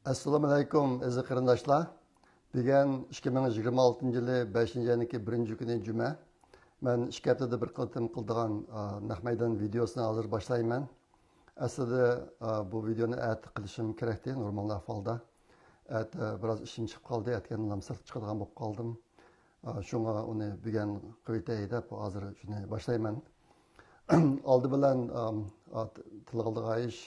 Assalomu alaykum aziz qarindoshlar. Bugun 2026 yili 5-yaniki 1-kuni juma. Men 2 haftada bir qatim qildigan naq maydon videosini hozir boshlayman. Aslida bu videoni at qilishim kerakdi normal ahvolda. At biroz ishim chiqib qoldi, aytganimdan sir chiqadigan bo'lib qoldim. Shunga uni bugun qo'ytay deb hozir shuni boshlayman. Oldi bilan tilg'ildigan ish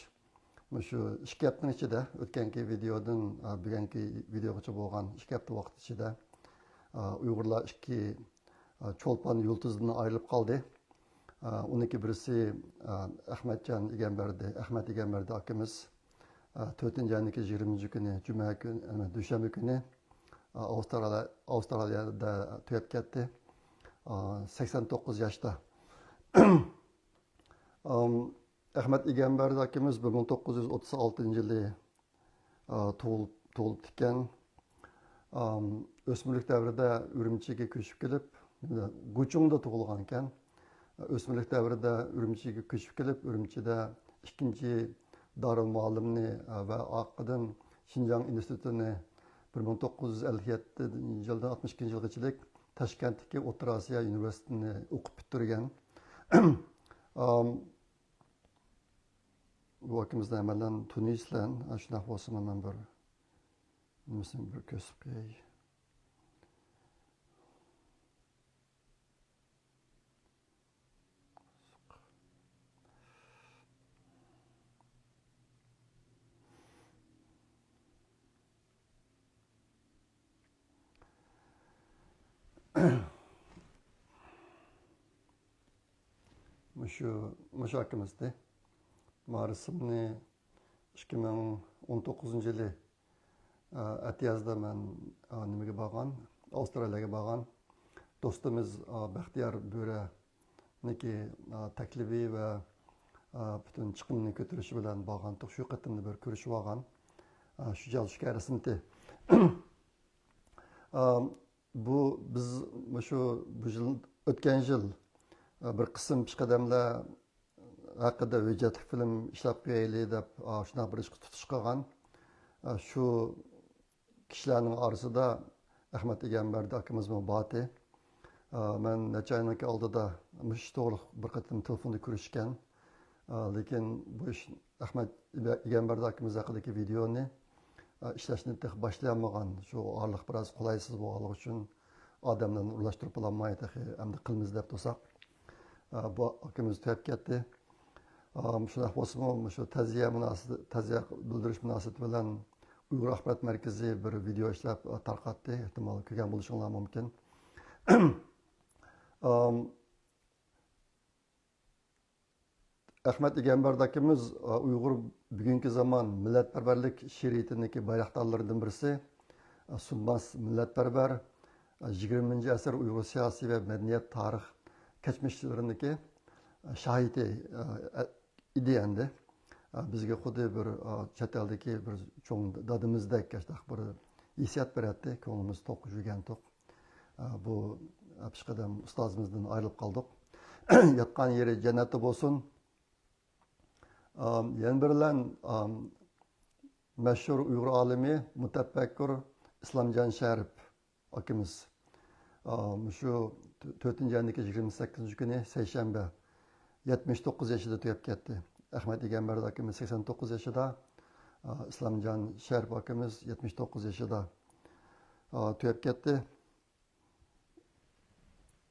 shu 2 haftaning ichida o'tganki videodan bugungi videogacha bo'lgan 2 hafta vaqt ichida Uyg'urlar 2 cho'lpon yulduzdan ayrilib qoldi. Uniki birisi Ahmad Egamberdi akamiz 4-yaniki 20-kuni juma kuni dushanba kuni Avstraliyada tugab ketdi. 89 yoshda. Ahmad Egamberdi akamiz 1936 yili tug'ilib ekan. O'smirlik davrida Urumchiga ko'chib kelib, Guchungda tug'ilgan ekan. O'smirlik davrida Urumchiga ko'chib kelib, Urumchida ikkinchi Darul Muallimni va orqadan Xinjiang institutini 1957 yildan 62-yilgacha Toshkentdagi O'rta Osiyo universitetini o'qib bitirgan. Bu akamizni amalan Tunisdan, shunaqa bo'lsa men bir nimasini bir ko'rsatib qo'yay. Shu akamizni Maris'imni 2019 yili atiyazda men nimaga borgan, Avstraliyaga borgan. Do'stimiz Baxtiyor Bo'raniki taklifi va butun chiqimni ko'tarishi bilan borgan. Shu qatimni bir ko'rishib olgan. Shu jalishga rasmdi. Bu biz shu yil o'tgan yil bir qism peshqadamlar haqida hujjatli film ishlab qo'yaylik deb shunaqa bir ishga tutish qilgan. Shu kishilarning orasida Ahmad Egamberdi akamiz bor. Men necha oylik oldida mush to'g'ri bir qatim telefonda ko'rishgan. Lekin bu ish Ahmad Egamberdi akamiz haqidagi videoni ishlashni boshlayolmagan. Shu orliq biroz qulaysiz bo'lganligi uchun odamlarni urlashtirib olmaydi. Endi qilamiz deb tursak, bu akamiz tugab ketdi. Shunaqa bo'lsa, shu ta'ziya bildirish munosabati bilan Uyg'ur axborot markazi bir video ishlab tarqatdi. Ehtimol ko'rgan bo'lishinglar mumkin. Ahmad Egamberdi akamiz Uyg'ur bugungi zamon millatparvarlik she'riyatidagi bayroqdorlaridan birisi. Sunmas millatparvar 20-asr Uyg'ur siyosiy va madaniyat tarix kechmishlaridagi shohidi ideyendi. Bizga xuddi bir chet eldagi bir cho'ng dadimizdek bir hissiyat beradi. Ko'nglimiz to'q yurgan to'q. Bu peshqadam ustozimizdan ayrilib qoldik. Yotgan yeri jannatda bo'lsin. Yana birlan mashhur Uyg'ur olimi mutafakkur Islomjon Sharif akamiz shu 4-yaniki 28-kuni seshanba 79 yoshida tugab ketdi. Ahmad Egamberdi akamiz 89 yoshida, Islomjon Sharif akamiz 79 yoshida tugab ketdi.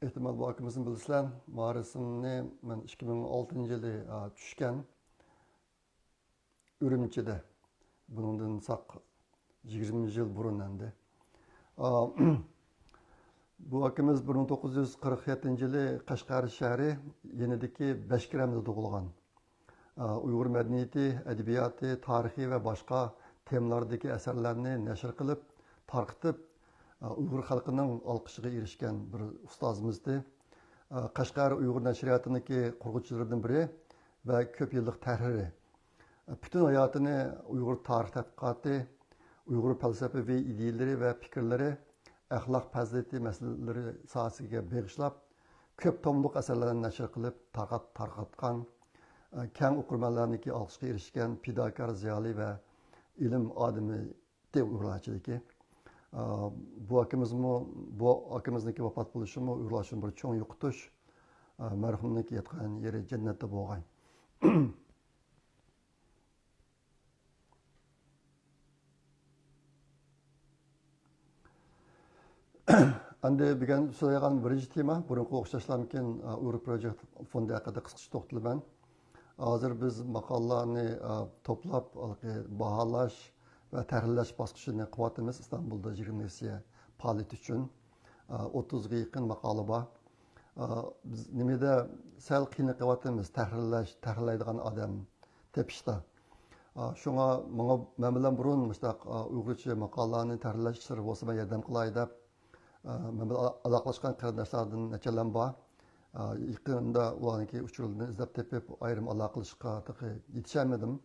Ehtimol bu akamizni bilsizlar, Maris'imni men 2006 yili tushgan Urumchida. Bundan saq 20 yil burun endi. Bu akamiz 1947 yili Qashqar shahri yenidagi Bashkiramda tug'ilgan. Uyg'ur madaniyati, adabiyoti, tarixi va boshqa temalardagi asarlarni nashr qilib, tarqitib, Uyg'ur xalqining olqishiga erishgan bir ustozimizdi. Qashqar Uyg'ur nashriyotining qurg'uvchilaridan biri va ko'p yillik tahriri. Bütün hayatını Uyg'ur tarix tadqiqoti, Uyg'ur falsafaviy ideyalari va fikrlari, axloq fazilati masalalari sohasiga bag'ishlab, ko'p tomliq asarlarni nashr qilib, tarqatgan, keng o'qirmonlarniki olqishga erishgan fidokor ziyoli va ilim adamı de Uygurlarçılığı. Bu akimizniki vafat buluşu mu Uygurlar bir çoğun yokutuş. Merhumniki yatkan yeri cennette boğay. Andi bugün söyleyen birinci tema, burunqu oxşaşlarken Uyghur Project Fondi hakkında kısqacha to'xtalman. Hozir biz maqolalarni to'plab baholash va tahrirlash bosqichini qilyapmiz Istanbulda jurnalistiya faoliyati uchun 30 ga yaqin maqola bor. Biz nimada sal qiyinlik qilyapmiz tahrirlaydigan odam tepishda. Shunga men bilan burun mustaq Uyg'urcha maqolalarni tahrirlash ishlari bo'lsa men yordam qilay deb men bilan aloqalashgan qarindoshlardan nechalar bor. Yaqında ularniki uçurulduğunu izlep tepip ayrım aloqalashishga yetishamadim.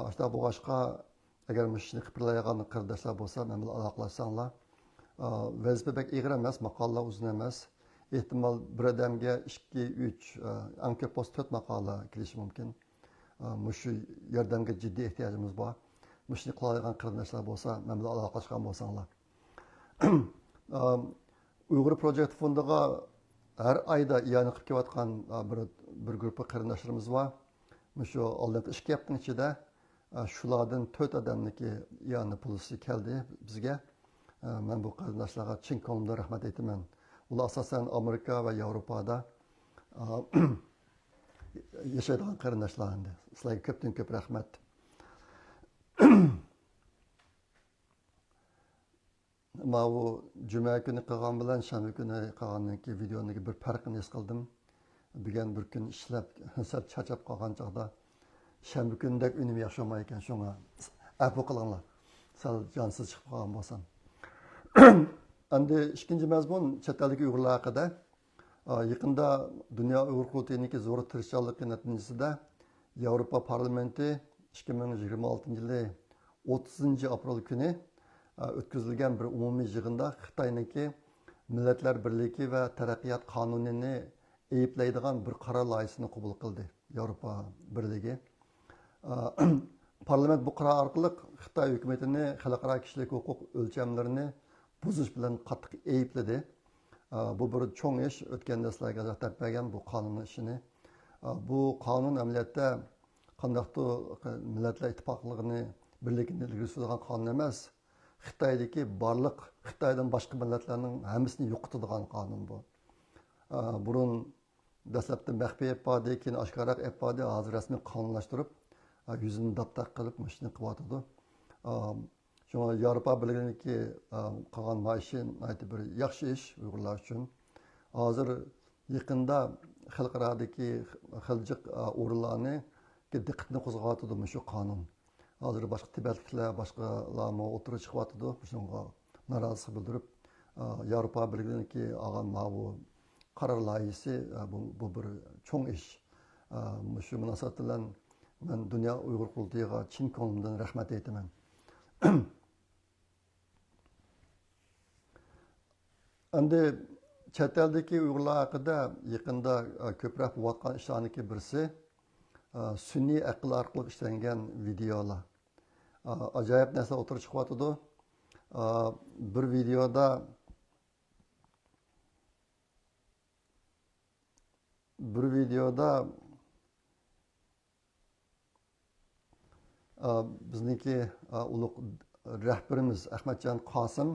Işte bu başqa agar mishni qipirlaydigan qarindoshlar bo'lsa, men bilan aloqalashsanglar. Vazifa bek ig'ir emas, maqolalar uzun emas. Ehtimol bir odamga 2-3, eng ko'p bo'lsa 4 maqola kelishi mumkin. Shu yordamga jiddiy ehtiyojimiz bor. Mushni qiladigan qarindoshlar bo'lsa, men bilan aloqalashgan bo'lsanglar. Uyghur Project Fondiga her ayda iyani qilib kelayotgan bir guruh qarindoshlarimiz bor. Shu oldingi 2 haftaning ichida shulardan 4 odamniki iyani pulisi keldi bizga. Men bu qarindoshlarga chin ko'nglimdan rahmat aytaman. Ular asosan Amerika va Yevropada yashaydigan qarindoshlar endi. Sizlarga ko'pdan ko'p rahmat. Bu cuma günü qilgan bilan shanba kuni qilganniki videoniki bir farqini his qildim. Bugun bir kun ishlab sal charchab qolgan chog'da shanba kunidek unim yaxshi bo'lmay ekan, shunga afv qilinglar. Sal jonsiz chiqib qolgan bo'lsam. Endi ikkinchi mazmun chet eldagi Uyg'urlar haqida. Yaqinda Dunyo Uyg'ur qurultayiniki zo'r tirishchanligi natijasida Yevropa parlamenti 2026-yili 30-aprel kuni o'tkazilgan bir umumiy yig'inda Xitoyniki Millatlar Birligi va Taraqqiyot qonunini ayiblaydigan bir qaror loyihasini qabul qildi Yevropa Birligi. Parlament bu qaror orqali Xitoy hukumatini xalqaro kishilik huquq o'lchamlarini buzish bilan qattiq ayibladi. Bu bir cho'ng ish, o'tgan dastlabki topmagan bu qonun ishini. Bu qonun amaliyotda qandaqdir Millatlar Ittifoqligini birligini ilgari suradigan qonun emas. Xitoydagi barliq Xitoydan boshqa millatlarning hammasini yo'qotadigan qonun bu. Burun dastlabda maxfiy epadi, keyin oshkoroq epadi, hozir rasmiy qonunlashtirib, yuzini daptaq qilib mishni qilyotdi. Shunga Yevropa Birligininki qilgan maişi bir yaxshi ish Uyg'urlar uchun. Hozir yaqinda xalqarodagi xiljiq o'rinlarni diqqatni qo'zg'atdi shu qonun. Hozir boshqa Tibetliklar, boshqalarni o'tirib chiqyapti. Shunga norozilik bildirib, Yevropa Birligininki olgan bu qaror loyihasi bu bir cho'ng ish. Shu munosabat bilan men Dunyo Uyg'ur qurultayiga chin ko'nglimdan rahmat aytaman. Endi chet eldagi Uyg'urlar haqida yaqinda ko'proq bo'layotgan ishlarniki birisi sun'iy aql orqali ishlangan videolar. Ajoyib narsa o'tirib chiqyapti. Bir videoda bizniki ulug' rahbarimiz Ahmadjon Qosim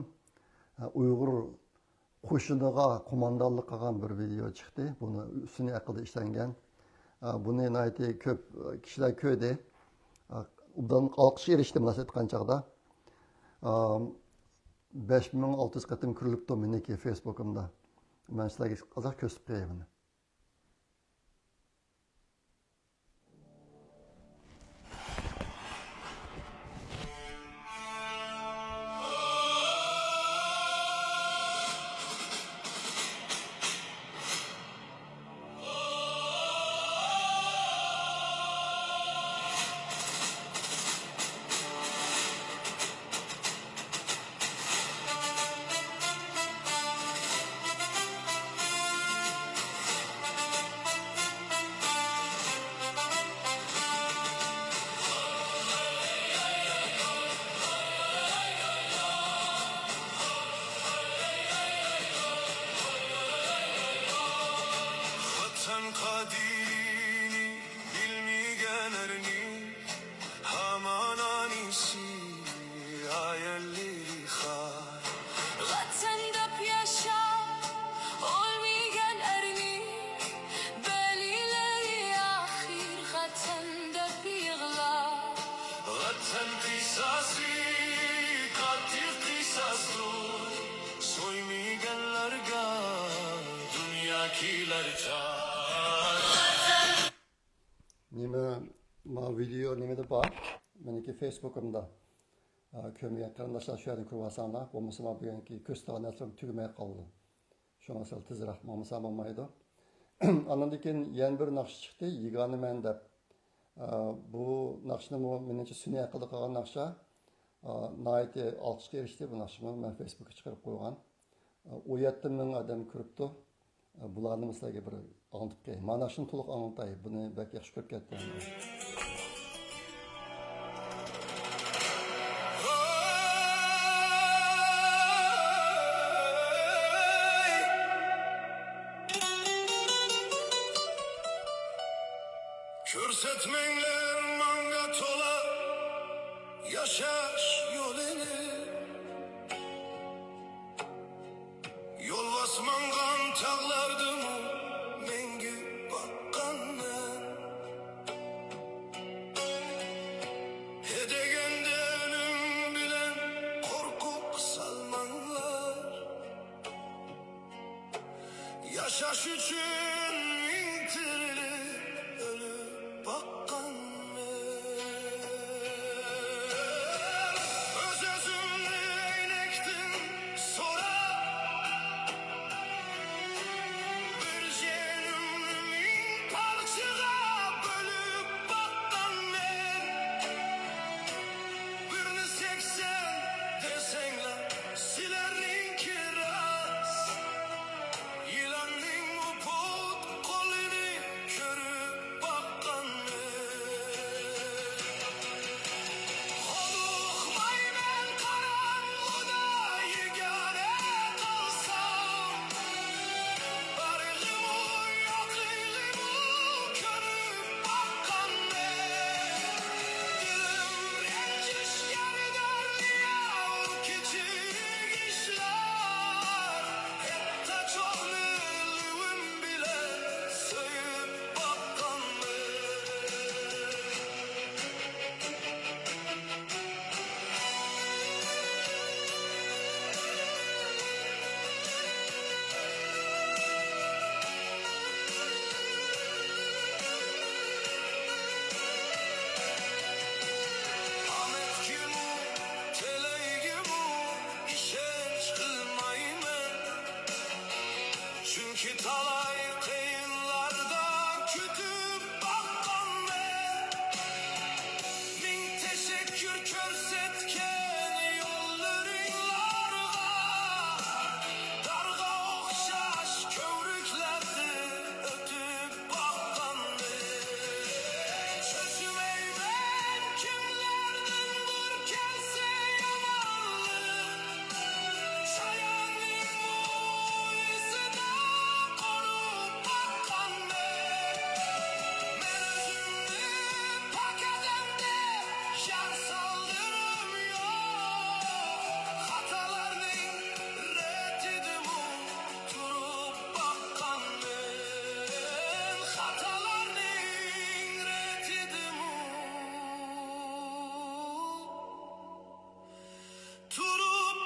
Uyg'ur qo'shiniga qo'mondonlik qilgan bir video chiqdi. Buni sun'iy aqlda ishlangan. Buni nayati ko'p kishilar ko'rdi. Undan olqish erishdi munosabat qanchaqda. 5600 qatim ko'rilibdi meniki Facebook'imda. Men sizlarga qiziq ko'rsatib qo'yaman. Sasi katil kısaslı soymaganlarga dunyokilar çar. Nima ma video nimada bor? Meniki Facebook'umda. Kömüye qarindoshlar shu yerda ko'rasizlar. Bo'lmasa men bugungi ko'rsatuvlarni tugmay qoldi. Shunga sal tezroq bo'lmasa bo'lmaydi. Ondan keyin yana bir naqsh chiqdi, yigani men deb. Bu naqshni menimcha sun'iy qilib qolgan naqsha. Nihoyatda olqishga erishdi bu naqshni. Men Facebook'ga chiqarib qo'ygan. 17 ming odam ko'ribdi. Bularni sizlarga bir anlatib qo'yay. Mana shuni to'liq anlatay. Buni bak yaxshi ko'rib ketdim. Körsetmenler manga tola yaşaş yolunu Yol basmangan tağlardım mengi bakkanı Hedegende ölüm bilen korkuk salmanlar Yaşaş üçün intirili ölüp bakkanı Öz özümle eynektin sonra Bir jenümün parçaga bölüp bakkan men Birini 80 desengler silernin kiraz Yılanın uput kolunu körüp bakkan Olukmaymen karanlıda yegane kalsam Barılımı yoklığımı körüp bakkan Dilim renciş yerler yav küçük işler Hep çok nülüğüm bile söyüp bakkan Ahmet kimu, telegimu işenç kılmaymen Çünkü talay kıyınlarda kütüp bakkan Min teşekkür körsetken yollarınlarga Darga okşaş kövrüklerdi ötüp bakkan Çözümeymen kimlerdendir kelse yamanlık Şayanın bu izine konup bakkan Men özümü pak edemde şer saldırım yok Hatalarının reddidim turup bakkan Hatalarının reddidim turup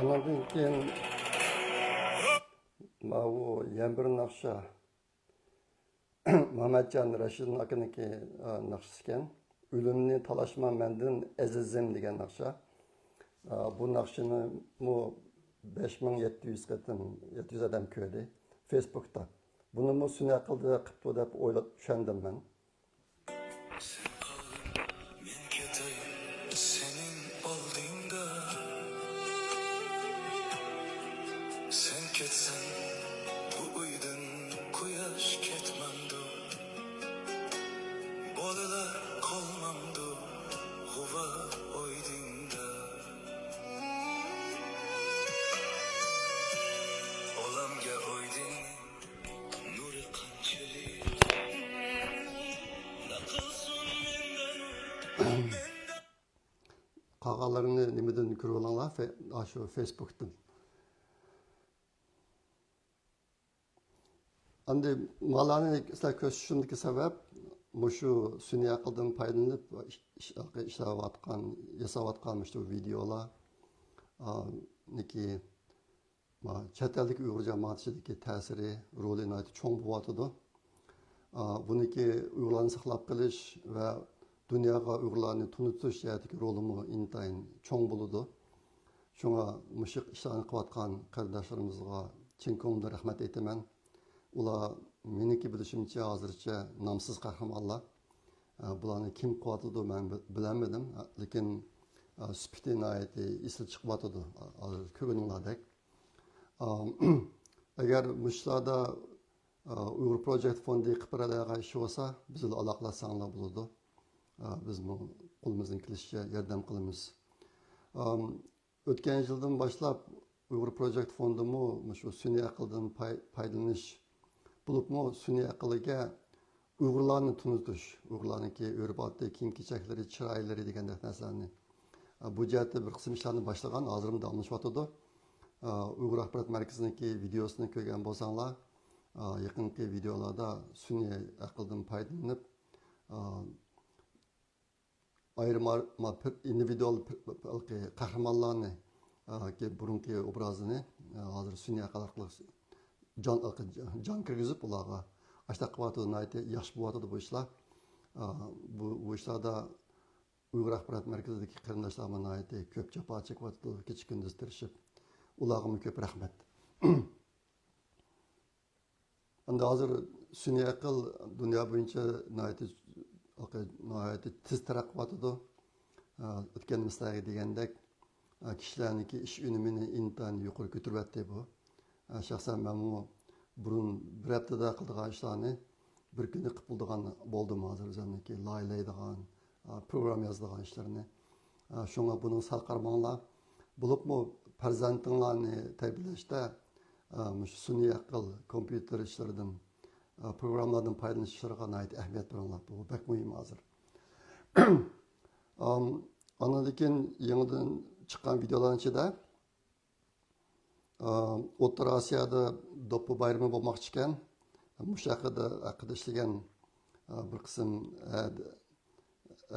Ondan keyin bu yana bir naqsha Muhammadjon Rashidning akaniki naqshasi ekan. O'limni talashma mendan azizim degan naqsha. Bu naqshini 5700 qatim 700 odam ko'rdi Facebook'ta. Buni sun'iy qildi qilibdi deb o'ylab tushundim men. Men ketay senin oldingda Sen ketsen bu uydan quyosh ketmamdu Bolalar qolmamdu g'uva oydingda Olamga oyding nuri qanchalik Naqilsun mendan qolganlarini nimadan ko'rib olinglar, shu Facebookdan. Endi malani sizlar ko'rishishimdagi sabab shu sun'iy aqldan foydalanib ishlayotgan, yasayotgan shu videolar niki chet eldagi Uyg'ur jamoatidagi ta'siri, roli cho'ng bo'lyotidi. Buniki Uyg'urlarni saqlab qolish va dunyoga Uyg'urlarni tunutish jihatidagi rolimi intayin cho'ng bo'ladi. Shunga mushiq ishlarni qilayotgan qarindoshlarimizga chin ko'ngildan rahmat aytaman. Ular meniki bilishimcha hozircha nomsiz qahramonlar. Bularni kim qilyotidi men bilmadim, lekin sifati nihoyatda esli chiqyotidi ko'ringlardek. Agar mushlarda Uyghur Project Fondi qilib ish bo'lsa, bizlar aloqalashsanglar bo'ladi. Biz bu qo'limizdan kelishicha yordam qilamiz. O'tgan yildan boshlab Uyghur Project Fondimi shu sun'iy aqldan foydalanish bo'libmi sun'iy aqlga Uyg'urlarni tunutish, Uyg'urlarniki urf-odat, kiyim-kechaklari, chiroylari degandek narsalarni bu jihatda bir qism ishlarni boshlagan, hozir davomlashyotidi. Uyg'ur axborot markaziniki videosini ko'rgan bo'lsanglar, yaqinqi videolarda sun'iy aqldan foydalanib ayrim individual qahramonlarni burungi obrazini hozir sun'iy aql orqali jon kirgizib ularga ashta qilyotidi, yaxshi bo'lyotidi bu ishlar. Bu ishlarda Uyg'ur axborot markazidagi qarindoshlarimiz ko'p jafo chekyotidi, kecha kunduz tirishib. Ularga ko'p rahmat. Endi hozir sun'iy aql dunyo bo'yicha nihoyatda tez taraqqiyotida. O'tgan misolga degandek kishilarniki ish unumini intayin yuqori ko'taryapti bu. Shaxsan men burun bir haftada qildigan ishlarni bir kunda qilib bo'ldigan bo'ldim hozir o'zimniki laylaydigan, program yozadigan ishlarni. Shunga buning sal qarmanglar. Bo'libmi farzandinglarni tarbiyalashda sun'iy aql, kompyuter ishlaridan, programlardan foydalanishlariga ahamiyat beringlar. Bu bek muhim hozir. Ondan yangidan chiqqan videolarning ichida O'rta Osiyoda do'ppi bayrami bo'lmoqchi ekan. Mush haqida ishlagan bir qism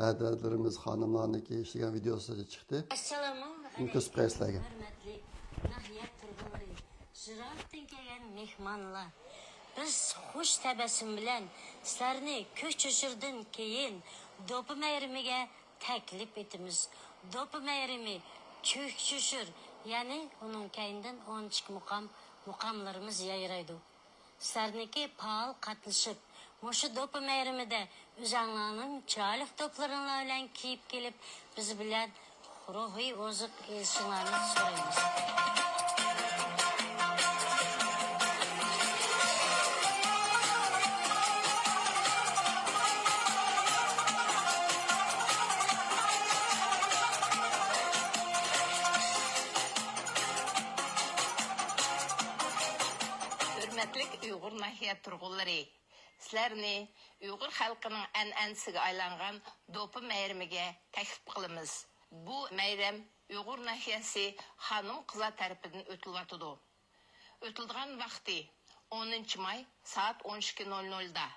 adadlarimiz, xonimlarniki ishlagan videosi chiqdi. Assalomu Ko'rsatib qo'yay sizlarga. hurmatli Nahiya turg'unlari, Shiroqdan kelgan mehmonlar. Biz xush tabassum bilan sizlarni ko'chirishdan keyin do'ppi bayramiga taklif etamiz. Do'ppi bayrami cho'kchishir, ya'ni uning kaynidan 10 muqamlarimiz yayraydi. Sizlarniki faol qatnashib, mushu do'ppi bayramida o'zinglarning chiroyli to'plaringlar bilan kiyib kelib, biz bilan ruhiy oziq ezishinglarni so'raymiz. Hürmetlik Uyghur Nahiya turg'unlari, sizlarni Uyghur xalqining an'anasiga aylangan do'ppi bayramiga taklif qilamiz. Bu bayram Uyghur nahiyasi xonum qizlar tarafidan o'tilyotidi. O'tilgan vaqti 10 may soat 12:00 da.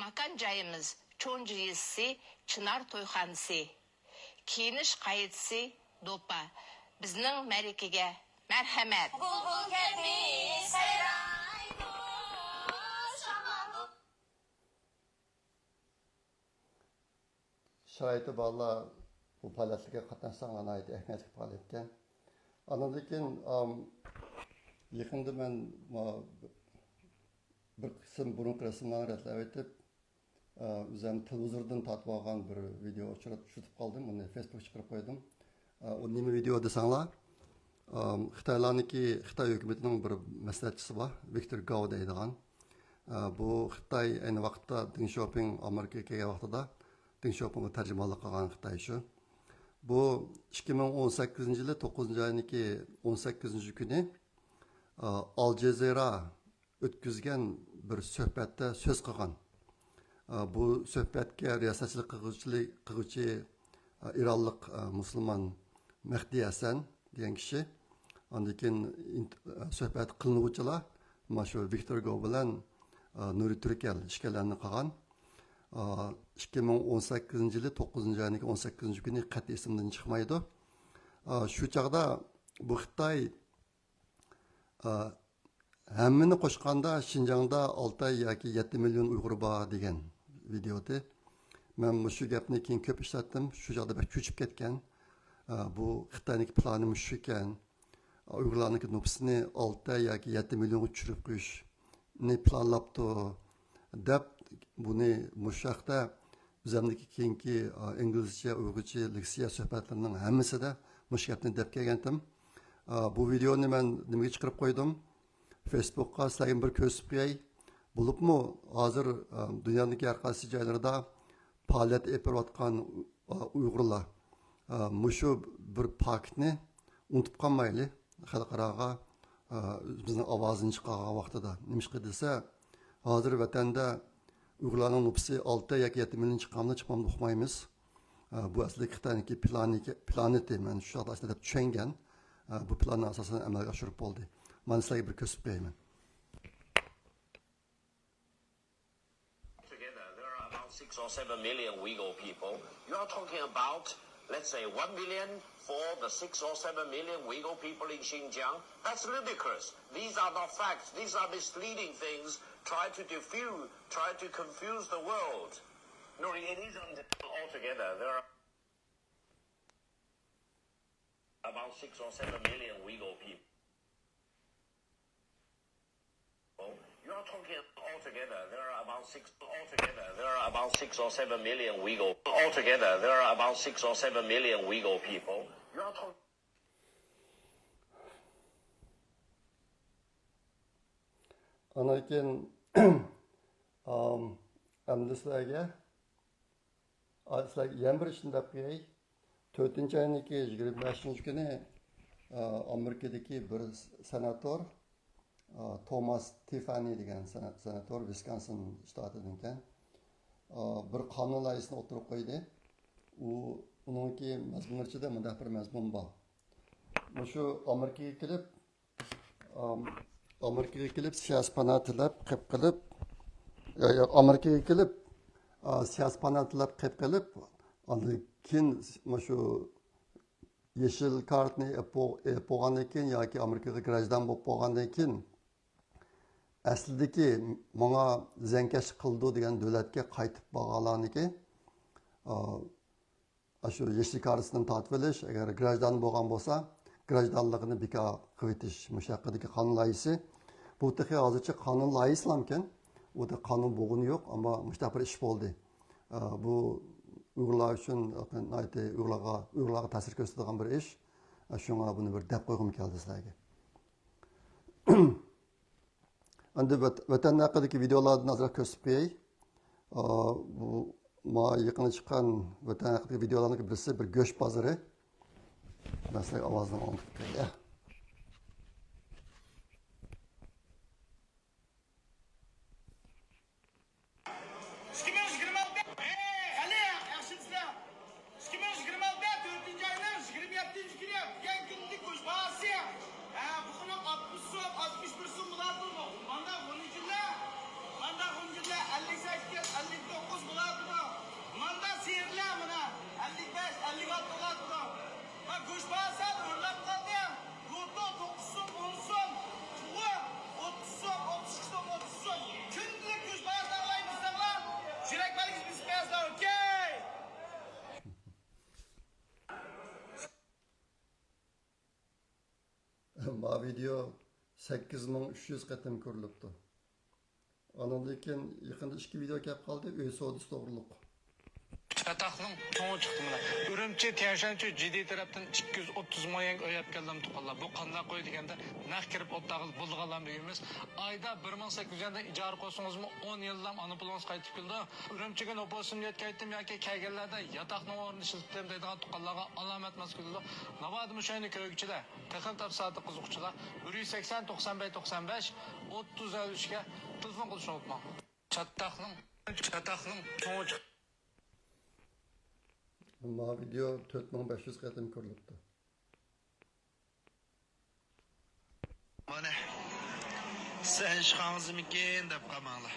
Makan joyimiz Cho'nji yezisi Chinar to'yxonasi. Kiyinish qoidasi do'ppa. Bizning marakaga marhamat. Sharoiti bolalar bu faoliyatlarga qatnashsanglar ahamiyatli faoliyat ekan. Ondan keyin yaqinda men bir qism burungi rasmlarni ratlab o'tib, o'zim televizordan tatib olgan bir video uchratib qoldim. Uni Facebookga chiqarib qo'ydim. U nima video desanglar, Xitoylarniki Xitoy hukumatining bir maslahatchisi bor, Viktor Gao deydigan. Bu Xitoy ayni vaqtda Deng Xiaoping Amerikaga kelgan vaqtida Deng Xiaopingga tarjimonlik qilgan Xitoy shu. Bu 2018 yili 9 oyniki 18 kuni Al Jazeera o'tkazgan bir suhbatda so'z qilgan. Bu suhbatga riyosatchilik qiluvchi İranlıq musulmon Mehdi Hasan degan kishi. Ondan keyin suhbat qilinuvchilar mana shu Viktor Go bilan Nuri Turkel ishkalarni qilgan. 2018 yılı 9. ayının 18. günü qat esimden chiqmaydi. Shu chaqda bu Xitoy hammani qo'shganda Xinjiangda 6 yoki 7 million Uyg'ur bor degan videoda men shu gapni keyin ko'p ishlatdim. Shu joqda bir cho'chib ketgan. Bu Xitoyning plani shu ekan. Uyg'urlarning nüfusini 6 yoki 7 millionga tushirib qo'yishni planlabdi deb buni mushaqda o'zimniki keyingi inglizcha, uyg'urcha leksiya suhbatlarining hammasida mush gapni deb kelgandim. Bu videoni men nimaga chiqarib qo'ydim? Facebook'qa sizlarga bir ko'rsatib qo'yay. Bo'libmi hozir dunyodagi har qaysi joylarda faoliyat olib borayotgan Uyg'urlar mushu bir paktni unutib qolmayli. Xalqaroga bizning ovozini chiqargan vaqtida nima desa, hozir vatanda Uyg'urlarning nüfusi 6 yoki 7 million chiqqanini chiqmamni uqmaymiz. Bu aslida Xitoyniki planeti men shu aslida deb tushungan. Bu planni asosan amalga oshirib bo'ldi. Men sizlarga bir ko'rsatib beraman. Together, there are about 6 or 7 million Uyghur people. You are talking about, let's say, 1 million for the 6 or 7 million Uyghur people in Xinjiang. That's ridiculous. These are not facts. These are misleading things. Try to confuse the world. No, it is altogether. There are about 6 or 7 million Uyghur people. You are talking altogether. There are about 6 or 7 million Uyghur. Altogether, there are about 6 or 7 million Uyghur people. You are talking. Anakin sizlarga yana bir ishni deb qo'yay. 4 ayning 25 kuni Amerikadagi bir senator Thomas Tiffany degan senator Wisconsin shtatidan ekan. Bir qonun loyihasini o'tirib qo'ydi. Uningki mazmunlarida bunday bir mazmun bor. Shu Amerikaga kelib siyosiy panoh tilab qilib Amerikaga kelib siyosiy panoh tilab qilib keyin shu yeşil kartni bo'lgandan keyin yoki Amerikaga grajdan bo'lib bo'lgandan keyin aslidagi menga zankash qildi degan davlatga qaytib borganlarniki shu yeşil kartini tortib olish, agar grajdan bo'lgan bo'lsa grajdanligini bekor qilib etish mushaqqidagi qonun loyihasi. Bu texi hozircha qonun loyihasi ekan. U da qonun bo'lgani yo'q, ammo mushta bir ish bo'ldi. Bu Uyg'urlar uchun Uyg'urlarga ta'sir ko'rsatadigan bir ish. Shunga buni bir deb qo'ygim keldi sizlarga. Endi vatan haqidagi videolarni nazar ko'rsatib qo'yay. Bu ma yaqin chiqqan vatan haqidagi videolarning birisi bir go'sht bozori. Ben size ovozini olib qo'yay. Bu video 8300 qatim ko'rilibdi. Ondan keyin yaqinda 2 video kelib qoldi, uy savdosi to'g'riliq. Çatakның тоңы çıktı mına. Ürümçi Tiyanşançı ciddi taraftan 230 milyon öyap geldim tuqalla. Bu qanday qo'y deganda naq kirib o'tdag'il bulg'alan deymiz. Ayda 1800 ijara qo'ysangiz 10 yildan ana pulimiz qaytib keldi. Ürümchiga noposim yetkaytdim yoki kelganlarda yotoqning o'rnini ishlatdim deydigan tuqallaga alomat mas'ullar. Navoda mushayni ko'ygichilar, texnik tafsilotli qiziquvchilar 180 95 95 30 ga telefon qilishni unutmang. Çatakның тоңы Ma video 4500 qatim ko'rilibdi. Mana sen şansımken deb qamanglar.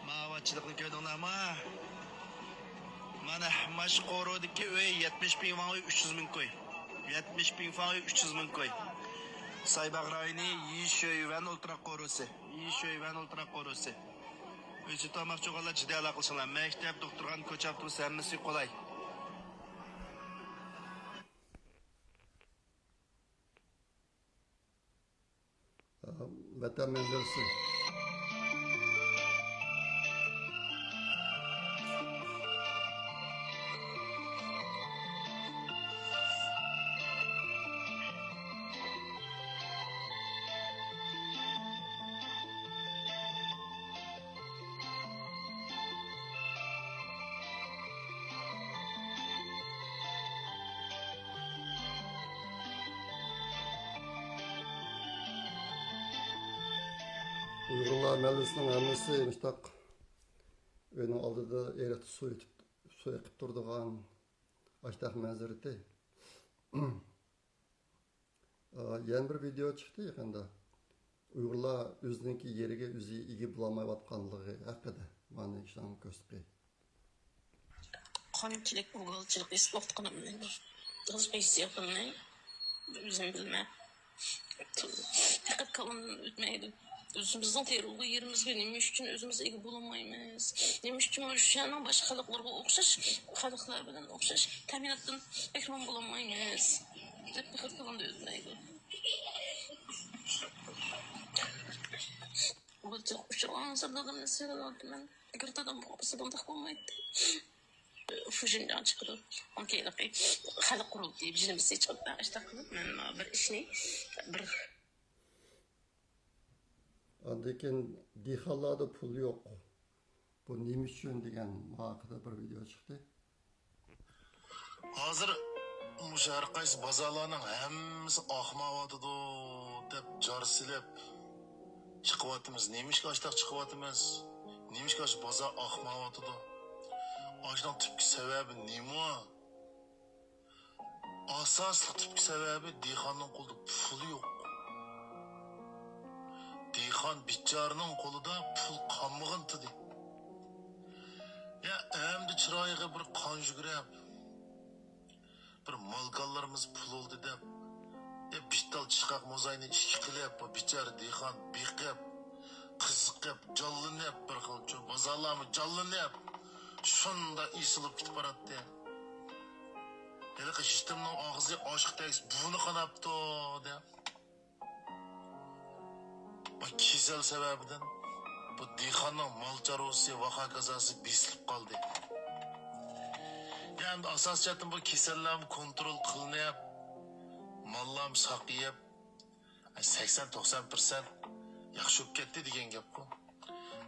Ma'vatchilikni ko'rdinglarmi? Mana mashqorodagi uy 70 bin fang 300 ming koy. 70 bin fang 300 ming koy. Saybaq rayoni Yishöyvan ultraq qo'rusi. Yishöyvan ultraq qo'rusi. O'zi tomoqchilar juda aloqalashinglar. Maktab, doktorxona, ko'cha avtobus hammasi qulay. Vatan manzarasi. Uyg'urlar mahallasining hammasi mustaq uyning oldida eriqda suv eqib turadigan ashtaq manzarati. Yana bir video chiqdi yaqinda. Uyg'urlar o'zininki yeriga o'zi ega bo'lolmayotganligi haqida mana ishlarni ko'rsatdi. Qanchalik o'g'ilchilik isloq qilmaydi. O'zbekiston yapılmay. O'zim bilmem. Faqat kalın o'tmaydi. Özümüzden terörlü yerimizde neymiş için özümüze ega bulamaymiz. Neymiş için Rusyanın başka halklarga okşaş, halklar bilen okşaş, teminattan ekran bulamaymiz. Hep bir kalan da özmeydi. Bu çok uçağın sabahdan mesela ben gırtadan bakıp takılmaydı. Fujinden çıkıyor. Onkeyle pek halk kuruldu diye bizim seçimde işte kılıp ben bir işini bir Lekin dehqonlarda pul yo'q. Bu nima uchun degan haqida bir video chiqdi. Hozir o'sha har qaysi bozorlarning hammasi oqmayotidi deb jar silib chiqyapmiz. Nemishga ashtaq chiqyapmiz? Nemishga shu bozor oqmayotidi? Ashning tubki sababi nima? Asosli tubki sababi dehqonning qo'lida pul yo'q. Dehqon bichorning qo'lida pul qolmagan dedi. Ya endi chiroyiga bir qon yugurib, bir molkonlarimiz pul oldi deb, bital chiqaq mozayni ishki qilib, bu bichora dehqon beqib, qiziqib, jallanib bir xilcha bozorlarni jallanib, shunda isilib ketib boradi. Hele qishtimning og'zi oshiq tagis buni qanapti deb. Bu kesel sebebinden bu dehqonning mol chorvasi vaqa kazası besilib qoldi. Yani asas jihatdan bu kasallarni kontrol qilinib, mollarni saqlayib 80-90% yaxshi bo'lib ketdi degan gap bu.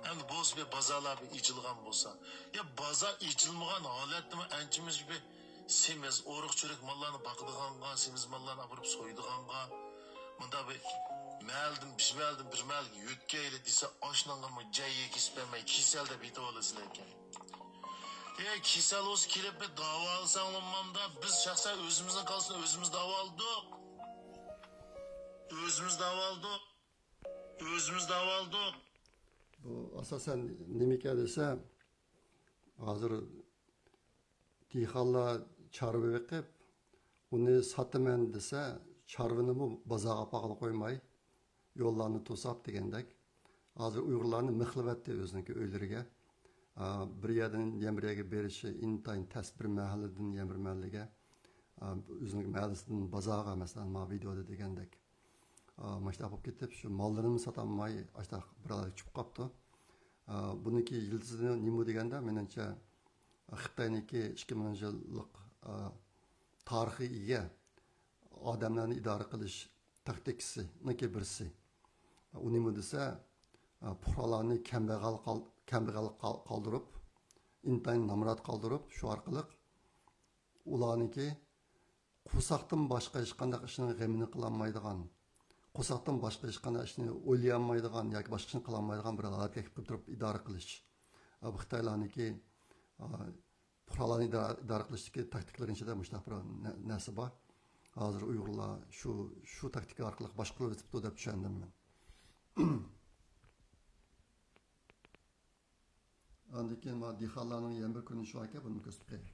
Endi bu bir bozorlar ichilgan bo'lsa, ya bozor ichilmagan holatda anchimiz gibi semiz, o'riq cho'rak mollarni boqdiganga, semiz mollarni olib so'ydiganga, bunda bir Meldim, bir mel yütkeyli dese aşnanğımı cayye kispermeyi kisel de biti olasın eken. Kisel olsun kilip bir dava alsan olmamda biz şahsen özümüzden kalsın özümüz dava aldık. Özümüz dava aldık. Bu asasen nimike dese hazır dehqonlar chorva eqib uni sotaman desa chorvani bu bozorga paqil qo'ymay yollarını to'sab degandek hozir uyg'urlarni mixlivatdi o'ziniki uylariga bir yerdan yana bir yerga berishi intayin tas bir mahalladan yana bir mahallaga o'ziniki mahallasidan bozorga masalan ma videoda degandek mana bo'lib ketib shu mollarini sotolmay ashtaq biroz tushib qolibdi buniki yildizi nima deganda menimcha xitoyniki 2000 yillik tarixiy ega odamlarni idora qilish taktikasini birisi. U nima desa, fuqarolarni kambag'al qoldirib, intayin namrat qoldirib, shu orqali ularniki qo'saqdan boshqa hech qanday ishni g'amini qilolmaydigan, qo'saqdan boshqa hech qanday ishni o'ylayolmaydigan yoki boshqa ishni qilolmaydigan bir holatga kelib turib idora qilish. Bu Xitoylarniki fuqarolarni idora qilishdagi taktikalar ichida mushtaq bir narsa bor. Hozir Uyg'urlar shu taktika orqali boshqarib o'tibdi deb tushundim men. Ondan keyin ma dehqonlarning yana bir ko'rinishi bor ekan, buni ko'rsatib qo'yay.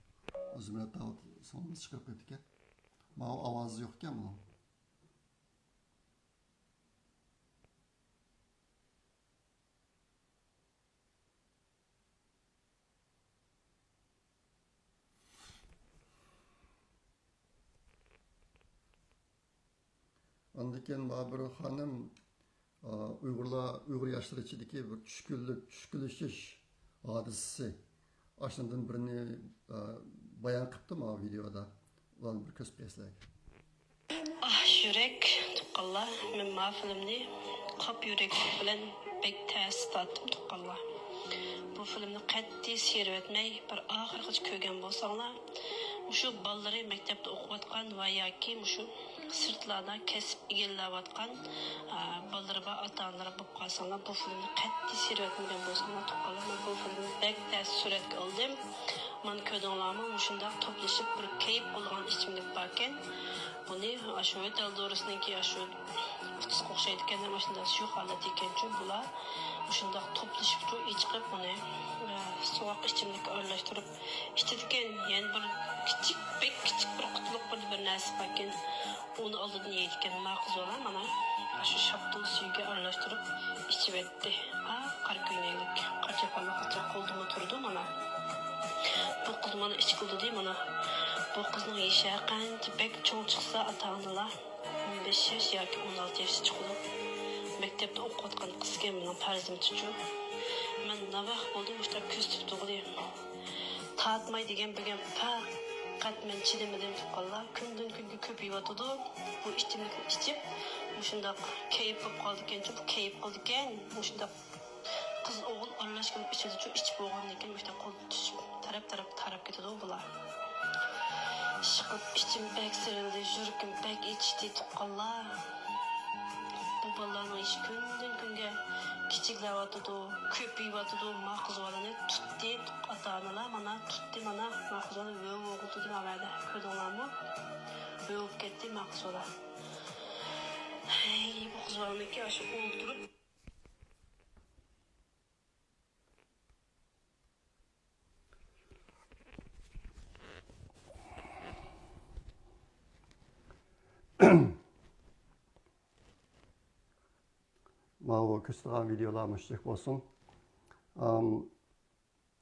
O'zimni Davud sonimiz chiqarib qo'ydi ekan. Ma ovozi yo'q ekan buning. Ondan keyin bir xonim Uyg'ur yoshlar ichidagi bir tushkulishish hodisasi ashundan birini bayon qilibdi ma videoda. Ularni bir ko'rsatib qo'ysizlar. Ah yürek tuqqalla men ma filmni qop yürek bilan bek ta'sir tatdim tuqqalla. Bu filmni qat'iy seyretmay bir oxirgacha ko'rgan bo'lsanglar, shu bolaları maktabda o'qiyotgan va yoki shu sirtlarda kasb egallayotgan bolalar va ota-onalar bo'lib qolsanglar, bu filmni qat'iy seyretmagan bo'lsanglar tuqqalla, men bu filmni bek ta'sir suratga oldim. Men ko'rdinglarmi, shunday to'plashib bir kayf bo'lgan ichimlik bor ekan. Buni shu daldorisniki shu qutisiga o'xshaydi ekan, mana shunday shu holat ekanchu bular shunday to'plashib chiqib buni sovuq ichimlikka aralashtirib ichadigan, yana bir kichik bir qutuliq bir narsa bor ekan, uni oldidan yeydigan maqzolar mana shu shaptul suyga aralashtirib ichib etdi. Qar ko'ynaklik qacha qo'ldimi turdi mana. Bu qiz mana ichkildi dey mana. Bu qizning yashi qancha bek cho'ng chiqsa ota-onalar 15 yosh yoki 16 yoshga chiqadi. Maktabda o'qiyotgan qizga mening farzim tuchu. Men navaq bo'ldim, o'sha ko'z tutdi. Tatmay degan bilgan faqat men chidamadim tuqqanlar. Kundan kunga ko'payyotdi. Bu ichimlikni ichib, shunda kayf bo'lib qoldi ekan, bu kayf qildi ekan. Shunda qiz o'g'il aralashgan ichidi ichib bo'lgandan keyin o'sha qo'l tushib taraf ketadi bular. Shiqib ichim bek sirildi, yuragim bek ichdi tuqqanlar. Bu bolalarning ish kundan kunga kichiklayotdi, ko'payyotdi, maqzolani tutdi, ota-onalar mana tutdi, mana maqzolni o'g'ildi demadi. Ko'rdinglarmi? O'g'ib ketdi maqzolar. Hey, bu qizlarniki shu o'ldirib Mao ko'rsatgan videolar mushlik bo'lsin.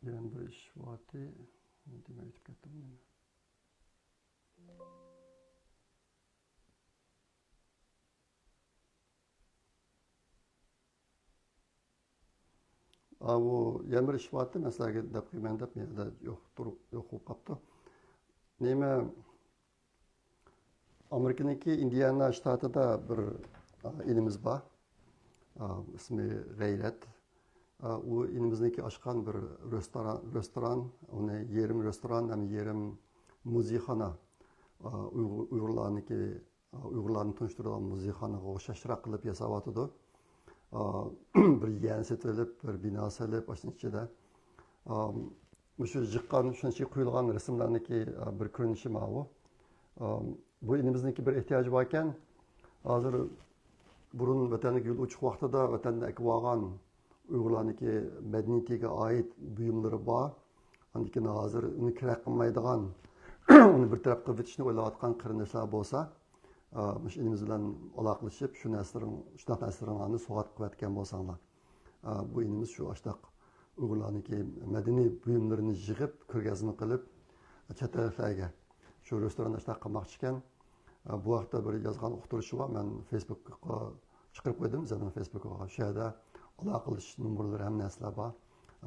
Yana bir ish vaqti nima aytib ketdim men. Bu yana bir ish vaqti masalan deb qilman deb menda yo'q bo'lib qolibdi. Nima Amerikaniki Indiana shtatida bir ilimiz bor. İsmi G'ayrat. U ilimizniki ochgan bir restoran, uni yerim restoran ham yerim muzeyxona. Uyg'urlarni tunishtiradigan muzeyxonaga o'xshashroq qilib yasayotdi. Bir yan setilib, bir bino solib, o'sha ichida shu jiqqan, shuncha quyilgan rasmlarniki bir ko'rinishi ma'lum. Bu ilimizniki bir ehtiyoji bor ekan. Hozir burun vatanga yo'l uchiq vaqtida vatanda ekib olgan Uyg'urlarniki madaniyatiga oid buyumlari bor. Lekin hozir uni kerak qilmaydigan, uni bir taraf qilib o'tishni o'ylayotgan qarindoshlar bo'lsa, shu ilimiz bilan aloqalashib, shu narsalarni suvat qilayotgan bo'lsanglar, bu ilimiz shu ashtaq Uyg'urlarniki madaniy buyumlarini yig'ib, ko'rgazma qilib, chet taraflarga shu restoranda ashtaq qilmoqchi ekan. Bu vaqtda bir yozgan o'qituvchi bor, men Facebookga chiqarib qo'ydim, zamin Facebookga. Shu yerda aloqalash nomerlari ham narsalar bor.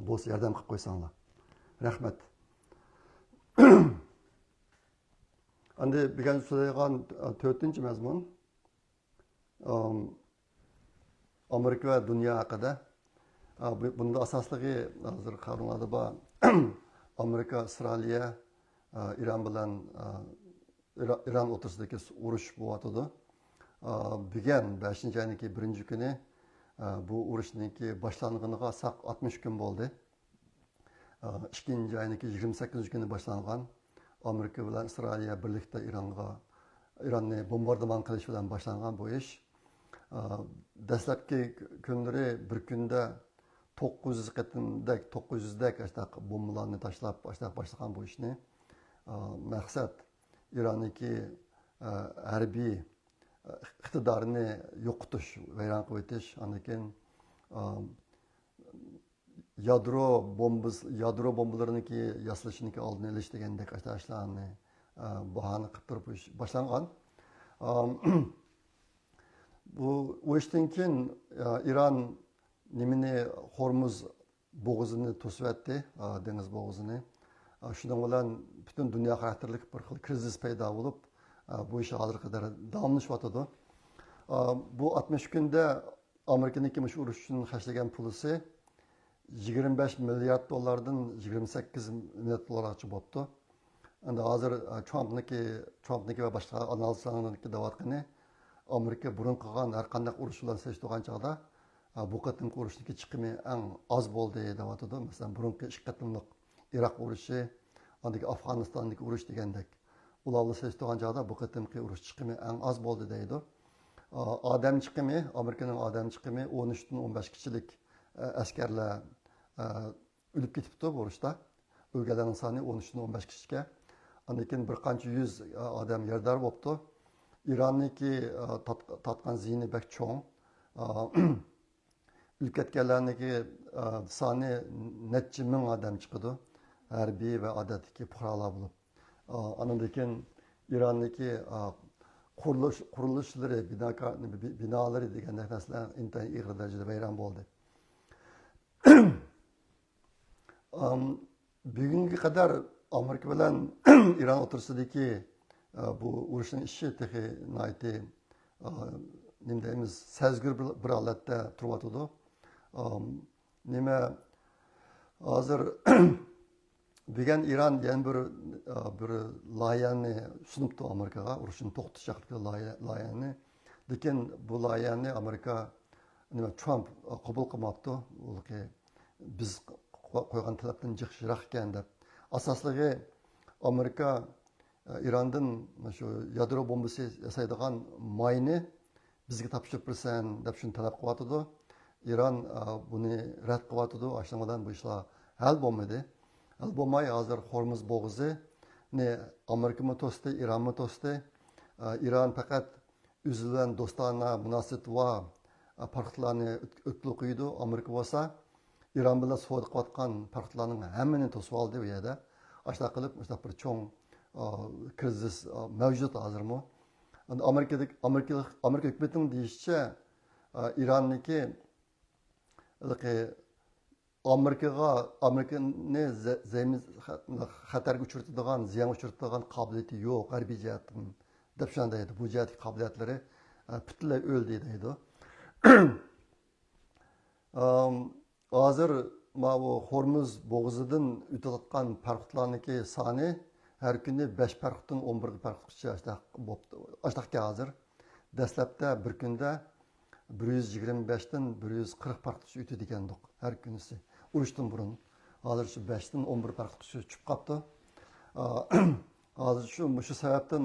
Bo'lsa yordam qilib qo'ysanglar. Rahmat. Endi bugun so'raydigan 4-mazmun Amerika va dunyo haqida. Bunda asosligi hozir qarorlarda bor. Amerika, Avstraliya, Iran bilan İran o'rtasidagi urush bo'lyotdi. Bugun 5-oyniki 1-kuni bu urushniki boshlanganiga saq 60 kun bo'ldi. ikkinchi ayning 28 kuni boshlangan Amerika bilan Isroil birlikda İranni bombardimon qilish bilan boshlangan bu ish dastlabki kunlari bir kunda 900 dak bombalarni tashlab boshlagan bu ishni. Maqsad İranniki harbiy iqtidorini yo'qotish, vayron qilib o'tish, undan keyin yadro bombalariniki yasalashiniki oldini olish degandek ishlarni bahona qilib turib boshlangan. Bu ishdan keyin İran nimani Hormuz bo'g'izini to'sib etdi, dengiz bo'g'izini. Shuning bilan butun dunyo xarakterlik bir xil krizis paydo bo'lib, bu ish hozirga qadar davomlashyotdi. Bu 60 kunda Amerikaniki mush urush uchun xarjlagan pulisi 25 milliard dollardan 28 milliard dollargacha bo'ldi. Endi hozir Trumpniki va boshqa analistlarniki deyotgani Amerika burun qilgan har qanday urush bilan solishtirgan chog'da bu qatimki urushniki chiqimi eng oz bo'ldi deyotdi. Masalan, burungi 2 qatimliq Iroq urushi, andagi Afg'onistondagi urush degandek. Ular bilan solishtirgan chog'da bu qatimki urush chiqimi eng oz bo'ldi deydi. Odam chiqimi, Amerikaning odam chiqimi 13 dan 15 kishilik askarlar o'lib ketibdi bu urushda. O'lganlarning soni 13 dan 15 kishiga. Undan keyin bir qancha yuz odam yardar bo'libdi. İranniki tatgan ziyni bek cho'ng. O'lib ketganlarniki soni necha ming odam chiqdi. Harbiy va odatdagi fuqarolar bo'lib. Undan keyin İranniki qurilishlari, binolari degan narsalar intayin ig'ir darajada vayron bo'ldi. Bugunga qadar Amerika bilan İran o'tirsidagi bu urushning ishi texi nayti nima deymiz, sezgir bir holatda turyotdi. Nima hozir degan İran yana bir loyihani sunibdi Amerikaga, urushni to'xtatish haqida loyihani. Lekin bu loyihani Amerika Trump qabul qilmabdi. Biz qo'ygan talabdan jiqshiroq ekan deb. Asosligi Amerika İrandan shu yadro bombasi yasaydigan mayni bizga topshirib bersan deb shuni talab qilyotdi. İran buni rad qilyotdi. Ashundan bu ishlar hal bo'lmadi. Hal bo'lmay hozir Hormuz bo'g'izini Amerikami to'sdi, İranmi to'sdi. İran faqat o'zi bilan do'stona munosabat va farqlarni o'tkazib qo'ydi. Amerika bo'lsa İran bilan savdo qilayotgan farqlarning hammani to'sib oldi bu yerda. Ashunday qilib, bir cho'ng krizis mavjud hozirmi. Amerika hukumatining deyishicha İranniki Amerikani xatarga uchiradigan, ziyon uchiradigan qobiliyati yo'q harbiy jihatdan deb shunday deydi. Bu jihatdagi qobiliyatlari butunlay o'ldi deydi. Hozir bu Hormuz bo'g'zidan o'tayotgan parxotlarniki soni har kuni 5 parxotdan 11 parxotgacha ashtaqa hozir. Dastlabda bir kunda 125 dan 140 parxotgacha o'tadi ekandik har kunisi. Urushdan burun hozir shu 5 dan 11 parxotgacha chiqib qoldi. Hozir shu sababdan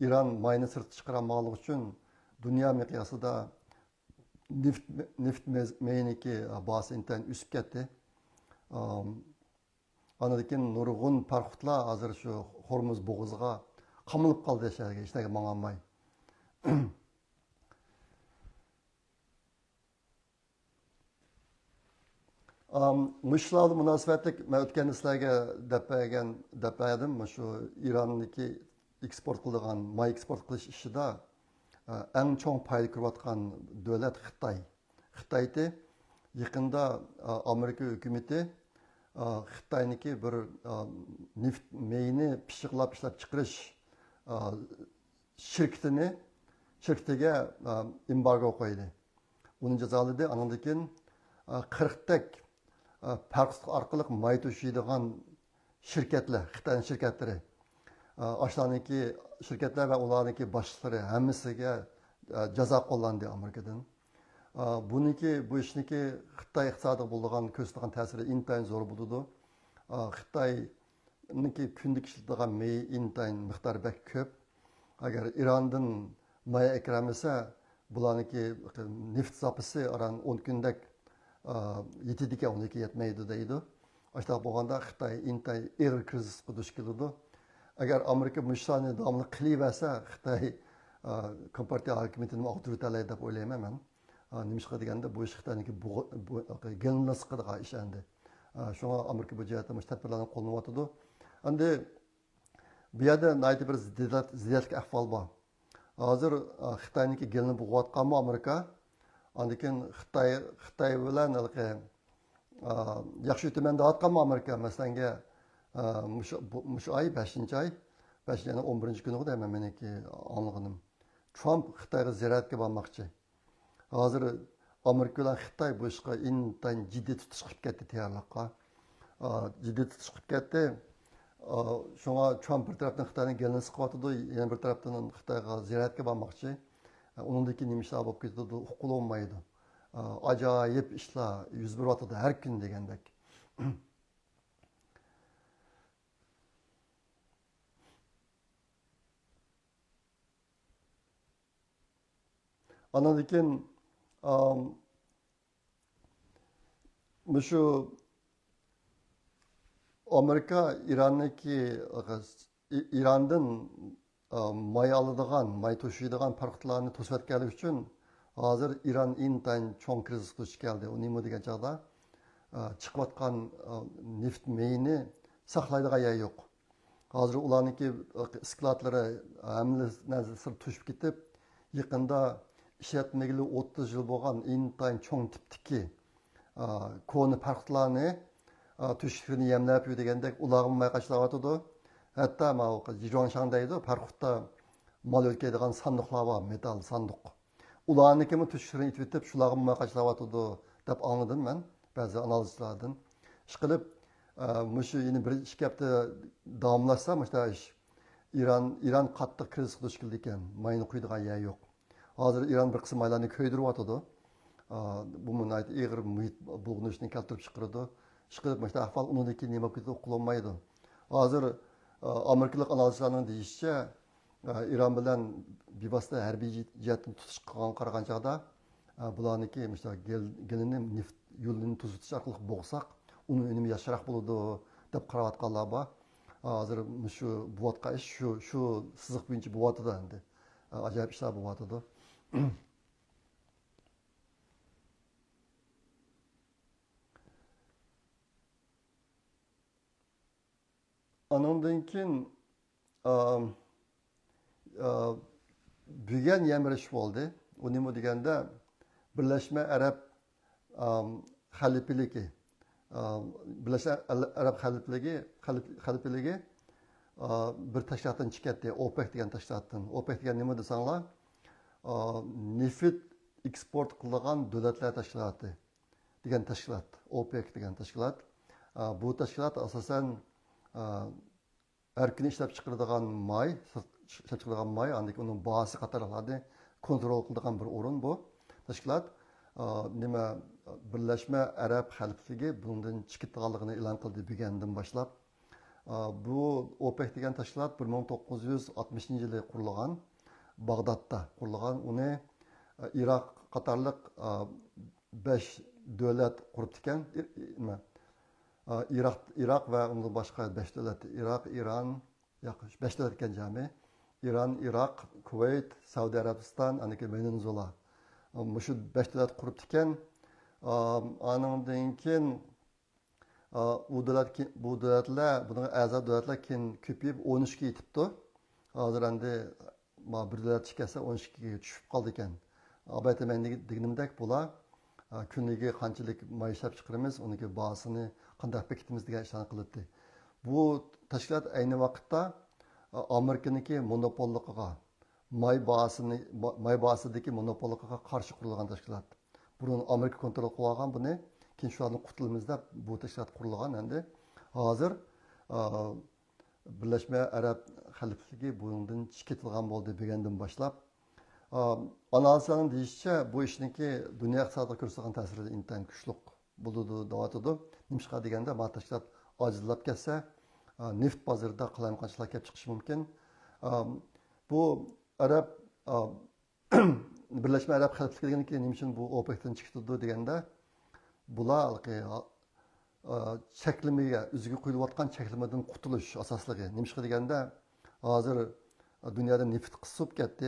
İran mayni sirtga chiqarmoqligi uchun dunyo miqyosida neft meyniki bahsi intayin o'sib ketdi. Ondan keyin nurg'un parxotlar hozir shu Hormuz bo'g'ziga qamalib qoldi yashariga, hech narsa mangolmay. Müşlarla münasebetlik men o'tgan sizlarga deb berdim. Shu İranniki eksport qiladigan, may eksport qilish ishida eng cho'ng foyda ko'rayotgan davlat Xitoy. Xitoyda yaqinda Amerika hukumati Xitoyniki bir neft meyni pishiqlab ishlab chiqarish shirkatiga embargo qo'ydi. Uni jazoladi. Undan keyin 40 tak park orqali may to'shiydigan shirkatlar, Xitoy shirkatlari, ashlarniki shirkatlar va ularniki boshliqlari hammasiga jazo qo'llandi Amerikadan. Bu ishniki Xitoy iqtisodiga bo'lgan ko'rsatgan ta'siri intayin zo'r bo'ldi. Xitoyniki kunlik ishlatadigan may intayin miqdori bak ko'p. Agar Irandan may akramasa, bularniki neft zapisi aran 10 kundak yetidiki 12 yetmaydi deydi. Ashta bo'lganda Xitoy intay er krizisga duch keladi. Agar Amerika mushani davomli qilaversa, Xitoy kompartiya hokimiyatini og'dirib deb o'ylayman men. Nimishqa deganda bu ish Xitoyniki gelinlasqadiga ish endi. Shunga Amerika bu jihatda tadbirlarni qo'llanayotdi. Endi bu yerda nayt bir ziddiyatli ahvol bor. Hozir Xitoyniki gelini bo'g'ayotganmi Amerika? Andikin Xitoy bilan yaxshi o'tmanda otganmi Amerika? Masalanga mush oy 5-oy 5-yana 11-kuni deyman meniki anlig'im. Trump Xitoyga ziyoratga bormoqchi. Hozir Amerika bilan Xitoy bu ishga intayin jiddiy tutish qilib ketdi tayyorliqqa. Jiddiy tutish qilib ketdi. Shunga Trump bir tarafdan Xitoyning gelini siqyotdi, yana bir tarafdan Xitoyga ziyoratga bormoqchi. Uningdagi nima ishlar bo'lib ketadi, uqul olmaydi. Ajoyib ishlar yuz beryotdi har kun degandek. Ondan keyin shu Amerika İrandan may aladigan, may to'shiydigan farqlarni to'satganlik uchun hozir Iran intayin cho'ng krizisga duch keldi. U nima degan chog'da chiqayotgan neft mayini saqlaydigan yer yo'q. Hozir ularniki skladlari hammasini to'shib ketib, yaqinda ishlatmagili 30 yil bo'lgan intayin cho'ng tipdiki koni farqlarni to'shishini yemlab degandek ularga may qachlayotdi. Hatta Jirongshan deydi, Farxutda mal o'tkazadigan sandiqlar bor, metal sandiq. Ularnikimi to'shishini itib, shularga may qachlayotdi deb anladim men ba'zi analizlardan. Ishqilib, mushu yeni bir ish hafta davomlashsa, mushta ish İran qattiq krizga duch keldi ekan, mayni quydigan yer yo'q. Hozir İran bir qism maylarni ko'ydiryotdi. Bu munayt ig'ir muhit bulg'unishni keltirib chiqaradi. Ishqilib, mushta ahvol uningdagi nima bo'lib ketdi, uqulolmaydi. Hozir Amerikalik analizlarning deyishicha, İran bilan bevosita harbiy jihatdan tutish qilgan chog'da bularniki gelini neft yo'lini tuzitish orqali bo'g'sak, uni unumi yaxshiroq bo'ladi deb qarayotganlar bor. Hozir shu bo'layotgan ish shu siziq bo'yicha bo'lyotdi endi. Ajoyib ishlar bo'lyotdi. Ondan keyin büyüyen yemirish bo'ldi. U nima deganda Birlashma Arab xalifaligi Birlashma Arab xalifaligi bir tashkilotdan chiqadi, OPEC degan tashkilotdan. OPEC degan nima desanglar, neft eksport qiladigan davlatlar tashkiloti degan tashkilot. OPEC degan tashkilot. Bu tashkilot asosan har kuni ishlab chiqaradigan may, uning bahasi qatorlarni kontrol qiladigan bir o'rin bu tashkilot. Nima Birlashma Arab xalifligi bundan chiqadiganligini e'lon qildi degandan boshlab. Bu OPEC degan tashkilot 1960-yili qurilgan, Bag'dodda qurilgan. Uni Iroq qatorliq 5 davlat qurib ekan. Iroq va undan boshqa 5 davlat, Iroq, Iran, 5 davlat ekan jami. İran, Iroq, Kuvayt, Saudiya Arabiston, Venezuela. Shu 5 davlat qurib ekan. Andan keyin bu davlatlar, bunga a'zo davlatlar keyin ko'payib 13 ga yetibdi. Hozir endi bir davlat chiqsa 12 ga tushib qoldi ekan. Albatta deganimdek bular kuniga qanchalik may ishlab chiqaramiz, uniki bahosini qanday bekitimiz degan ishlarni qilibdi. Bu tashkilot ayni vaqtda Amerikaniki monopoliga, may bahosidagi monopoliga qarshi qurilgan tashkilot. Buni Amerika kontrol qilib olgan buni, keyin shularni qutulimiz deb bu tashkilot qurilgan endi. Hozir Birlashma Arab xalifligi bundan chiqarilgan bo'ldi degandan boshlab. Analizlarning deyishicha, bu ishniki dunyo iqtisodiyotiga ko'rsatgan ta'siri intayin kuchli bo'ldi deyotdi. Nimishqa deganda, bu tashkilot ojizlab ketsa, neft bozorida qalamqonchilar kelib chiqishi mumkin. Bu Arab Birleşme Arab Xalqlarining nima uchun bu OPEC'dan chiqdi deganda, bular cheklamaga, o'ziga qo'yilayotgan cheklamadan qutulish asosligi. Nima deganda, hozir dunyoda neft qisib ketdi,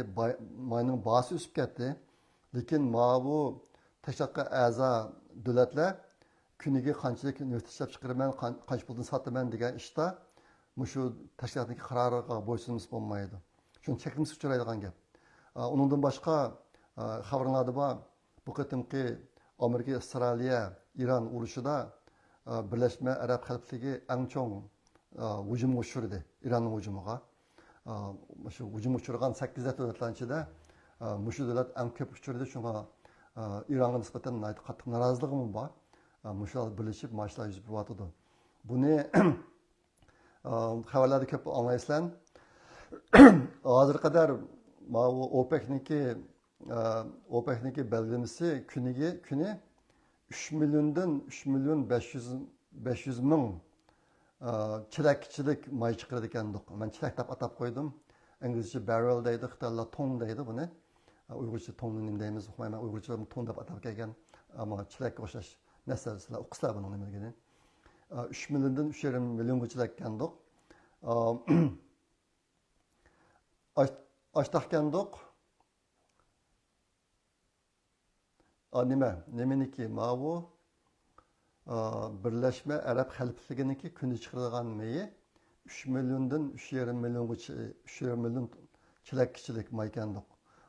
mayning bahosi o'sib ketdi. Lekin bu tashqi a'zo davlatlar kuniga qanchalik neft ishlab chiqaraman, qancha puldan sotaman degan ishda shu tashkilotning qaroriga bo'ysunmas bo'lmaydi. Shuni chekimiz uchraydigan gap. Uningdan boshqa xabarlarda bor, bu qatimki Amerika, Isroiliya, Iran urushida Birleşme Arab Xalqligi eng chong hujum uchirdi, Iranning hujumiga. Shu hujum uchirgan 8 davlatlar ichida shu davlat eng ko'p uchirdi. Shunga İran'a nisbeten qattiq noroziligim bor. Muşlar birleşip maçlar yüzüp batıdı. Bunu xabarlarda ko'p anlaysizlar. Hozir qadar OPEC'niki belgilemesi kuni 3 milyon 500 ming çilekçilik may chiqaradi ekandik. Men çilek deb atab qo'ydim. İngilizce barrel deydi, Xitoylar ton deydi buni. Uyg'urcha tonni nima deymiz, uqmayman. Uyg'urcha ton deb atab kelgan, ammo chilekka o'xshash narsalar o'qislar buni nimaligini. 3 milliondan 3,5 millionga chilekkandik. Açtaqkandik. Nimeniki bu Birleşme Arab Xalqliginiki kuni chiqarilgan meyi 3 milliondan 3,5 million chilekkichilik maykandik.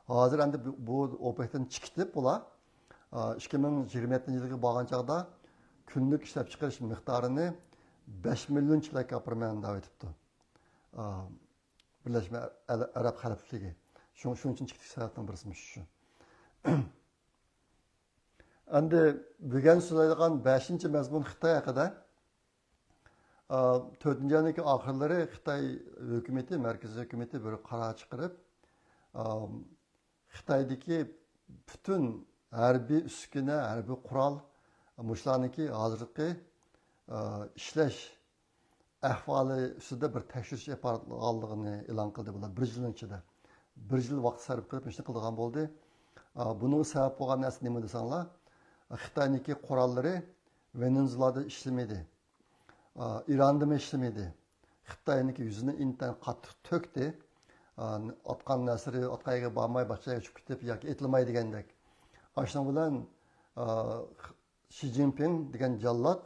Hozir endi bu OPEC'dan chiqdi bular 2027-yilga borgan chaqda kunlik ishlab chiqarish miqdorini 5 million chilakka apirman deb aytibdi. Birleşme Arab Xalqligi. Shuning uchun chiqdi sababdan birisi shu. Endi bugun so'raydigan 5-mazmun Xitoy haqida. 4-yilning oxirlari Xitoy hukumati, markaziy hukumati bir qaror chiqarib, Xitoydagi butun harbiy uskuna, harbiy qurol mushlarniki hozirgi ishlash ahvoli ustida bir tekshirish yapayotganligini e'lon qildi bular 1 yil ichida. 1 yil vaqt sarf qilib ishni qilgan bo'ldi. Buning sabab bo'lgan narsa nima desanglar, Xitoyniki qurollari Venezuelada ishlamadi. İran'da işlemedi. Xitoyniki yuzini intan qattiq to'kdi. Atqan nasri atqayga bormay boshqaga chiqib ketib yoki etilmay degandek. Ashuna bilan Xi Jinping degan jallod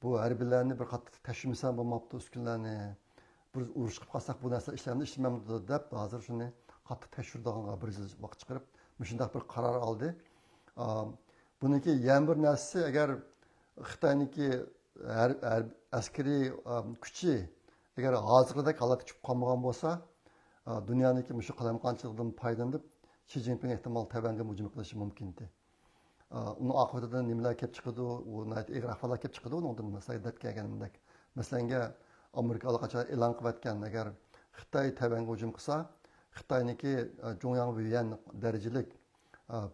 bu harbiylarni bir qattiq tashvimsan bo'lmabdi uskunlarni. Bir urush qilib qolsak bu narsa ishlamamdi deb hozir shuni qattiq tashvirdiganga bir yil vaqt chiqarib, shunday bir qaror oldi. Buniki yana bir narsa agar Xitoyniki askeri kuchi agar hozirgidek holatga tushib qolmagan bo'lsa, dunyoniki shu qalamqonchilikdan foydalanib Xi Jinping ehtimol Tayvanga hujum qilishi mumkin edi. Uni oqibatida nimalar kelib chiqadi, u ig'ir ahvollar kelib chiqadi, undan masalan deb kelganimdek. Masalan, Amerika allaqachon e'lon qilayotgan, agar Xitoy Tayvanga hujum qilsa, Xitoyniki Zhongyang Wuyan darajalik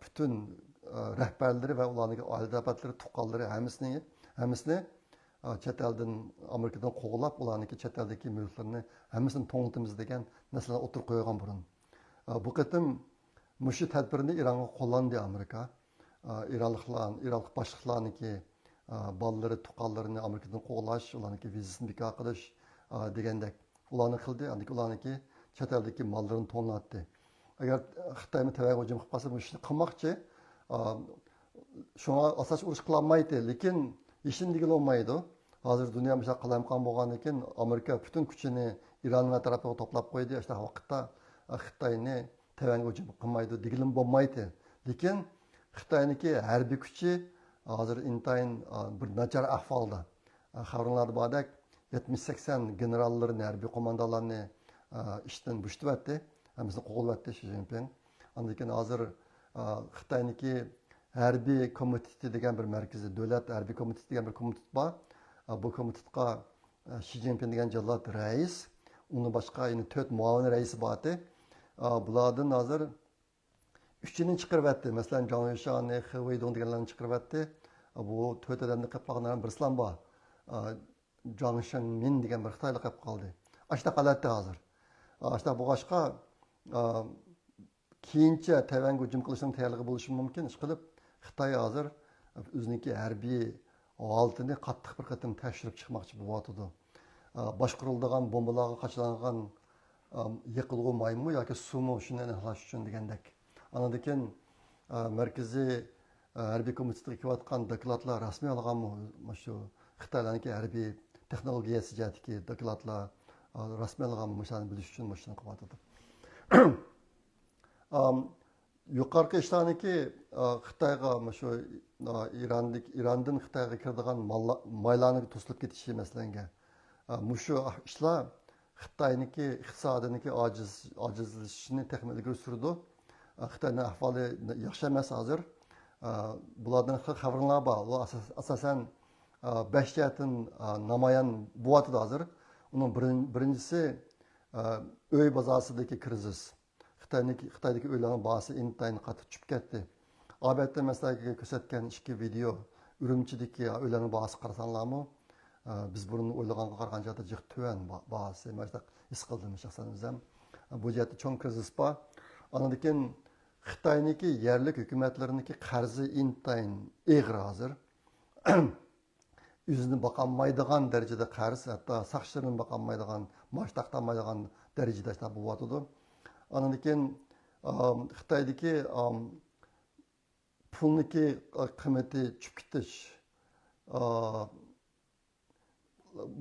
butun rahbarlari va ularning oiladobatlari, tuqqanlari hammasini chet eldan Amerikadan qo'g'lab, ularniki chet eldagi mulklarni hammasini to'ngitimiz degan narsalar o'tirib qo'ygan burun. Bu qatim mushu tadbirni Ironga qo'llandi Amerika. Iroqlik boshliqlarniki bolalari, tuqqanlarini Amerikadan qo'g'lash, ularniki vizasini bekor qilish degandek ularni qildi. Ularniki chet eldagi mollarini to'nlatdi. Agar Xitoyni Tayvanga hujum qilib qolsa, bu ishni qilmoqchi. Shunga asos urush qilolmaydi, lekin ishindigi olmaydi. Hozir dunyo misol qalamqon bo'lgandan keyin Amerika butun kuchini Iron tarafiga to'plab qo'ydi. O'sha vaqtda Xitoyni Tayvanga hujum qilmaydi, degilim bo'lmaydi. Lekin Xitoyniki harbiy kuchi hozir intayin bir nachar ahvolda. Xabarlarda bordek 70-80 generallarni, harbiy qo'mondonlarni ishdan bo'shatdi. Hammasini qo'g'illatdi Xi Jinping. Undan keyin hozir Xitoyniki harbiy komiteti degan bir markaziy davlat harbiy komiteti degan bir komitet bor. Bu komitetga Xi Jinping degan jallod rais, uni boshqa yana 4 muavin raisi bor edi. Bulardan hozir 3-ni chiqaribdi. Masalan, Zhang Yushani, He Weidong deganlarni chiqaribdi. Bu 4 odamni qilib qolganlardan birisilar bor. Zhang Shengmin degan bir xitoylik qilib qoldi. Ashta qalatdi hozir. Ashta bo'lg'achqa keyincha Tayvanga hujum qilishning tayyorligi bo'lishi mumkin. Ish qilib Xitoy hozir o'ziniki harbiy holatini qattiq bir qatim tekshirib chiqmoqchi bo'lyotdi. Boshqariladigan bombalarga qachilangan yiqilg'u maymu yoki suvmi shuni aniqlash uchun degandek. Anadan markaziy harbiy komitetiga kelayotgan dokladlar rasmiy olganmi shu Xitoylarniki harbiy texnologiyasi jihatdagi dokladlar rasmiy olganmi shuni bilish uchun shuni qilyotdi. Yuqorqi ishlarniki Xitoyga shu Irandan Xitoyga kiradigan maylarni to'silib ketishi masalanga. Mushu ishlar Xitoyniki iqtisodiniki ojizlashishini taxmin ilgari surdi. Xitoyning ahvoli yaxshi emas hozir. Bulardan xabarlar bor. U asosan 5 jihatdan namoyon bo'lyapti hozir. Uning birinchisi uy bozoridagi krizis. Xitoydagi uylarning bahosi intayin qattiq tushib ketdi. Albatta masalan ko'rsatgan ikki video Urumchidagi uylarning bahosi qarasanglarmi, biz buni o'ylaganga qaraganda jiq tuvan bahosi mana his qildim shaxsan o'zim. Bu jihatda cho'ng krizis bor. Anadan Xitoyniki yerlik hukumatlariniki qarzi intayin eg'ir hozir. Yüzünü bakanmaydigan derecede qarz, hatta saçlarının bakanmaydigan, maaş taqtanmaydigan derecede işte bu vatıdı. Anadan Xitoydagi pulniki qiymati tushib ketish.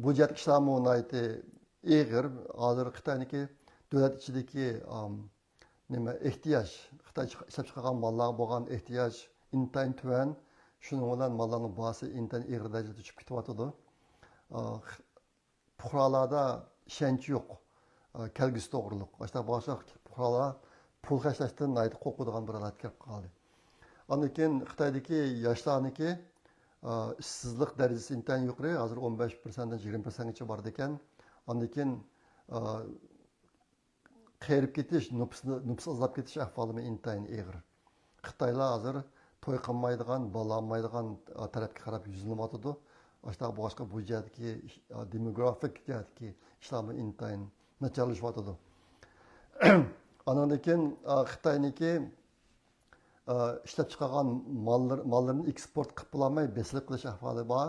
Bu jihat ishlarmi unayti eg'ir. Hozir Xitoyniki davlat ichidagi nima ehtiyoj, Xitoy ishlab chiqargan mallarga bo'lgan ehtiyoj intayin tuvan. Shuning bilan mallarning bahosi intayin eg'ir darajada tushib ketyapti. Fuqarolarda ishonch yo'q. Kelgusi to'g'riliq. Boshqa fuqarolar pul xarjlashdan qo'rqadigan bir holat kelib qoldi. Ondan Xitoydagi yoshlarniki ishsizlik darajasi intayin yuqori. Hozir 15%dan 20%gacha bor ekan. Ondan qayrib ketish, nüfus azlab ketish ahvoli intayin eg'ir. Xitoylar hozir to'y qilmaydigan, bolamaydigan tarafga qarab yuzlanyapti. Boshqa bu jihatdagi demografik jihatdagi ishlarni intayin nacharlashyapti. Anadan Xitoyniki ishlab chiqargan mallarni eksport qilib bo'lmay besilib qilish ahvoli bor.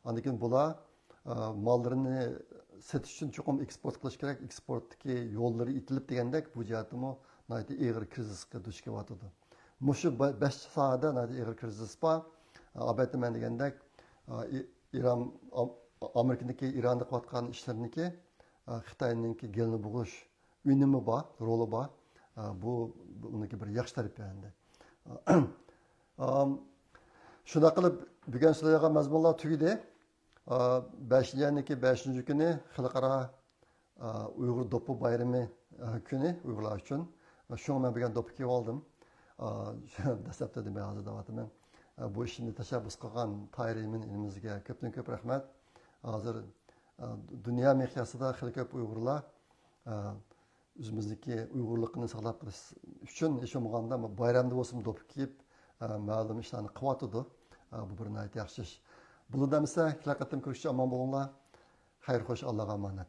Anadan bular mallarini setish uchun cho'qim eksport qilish kerak. Eksportdagi yo'llari itilib degandek bu jihatimi eg'ir krizisga duch kelyapti. Mushu 5 sohada eg'ir krizis bor. Albatta men degandek Amerikadagi Ironda qilayotgan ishlarniki Xitoyningki gelni bug'ish unumi bor, roli bor. Bu uniki bir yaxshi taraf endi. Shuna qilib bugun so'zlagan mazmunlar tugadi. 5-kuni xalqaro Uyg'ur do'ppi bayrami kuni Uyg'urlar uchun. Shuni men bugun do'ppi kiyib oldim. Dastlabda demay hozir da'vatim. Bu ishni tashabbus qilgan Tayrimin elimizga ko'pdan ko'p rahmat. Hozir dunyo miqyosida xil ko'p Uyg'urlar o'zimizniki Uyg'urlikni saqlab qolish uchun ishlamaganda bayramda bo'lsin do'ppi kiyib ma'lum ishlarni qilyapti. Bu bir yaxshi ish. Bunu demese, hilakatim kürüşçü aman bulunla. Hayır hoş Allah'a emanet.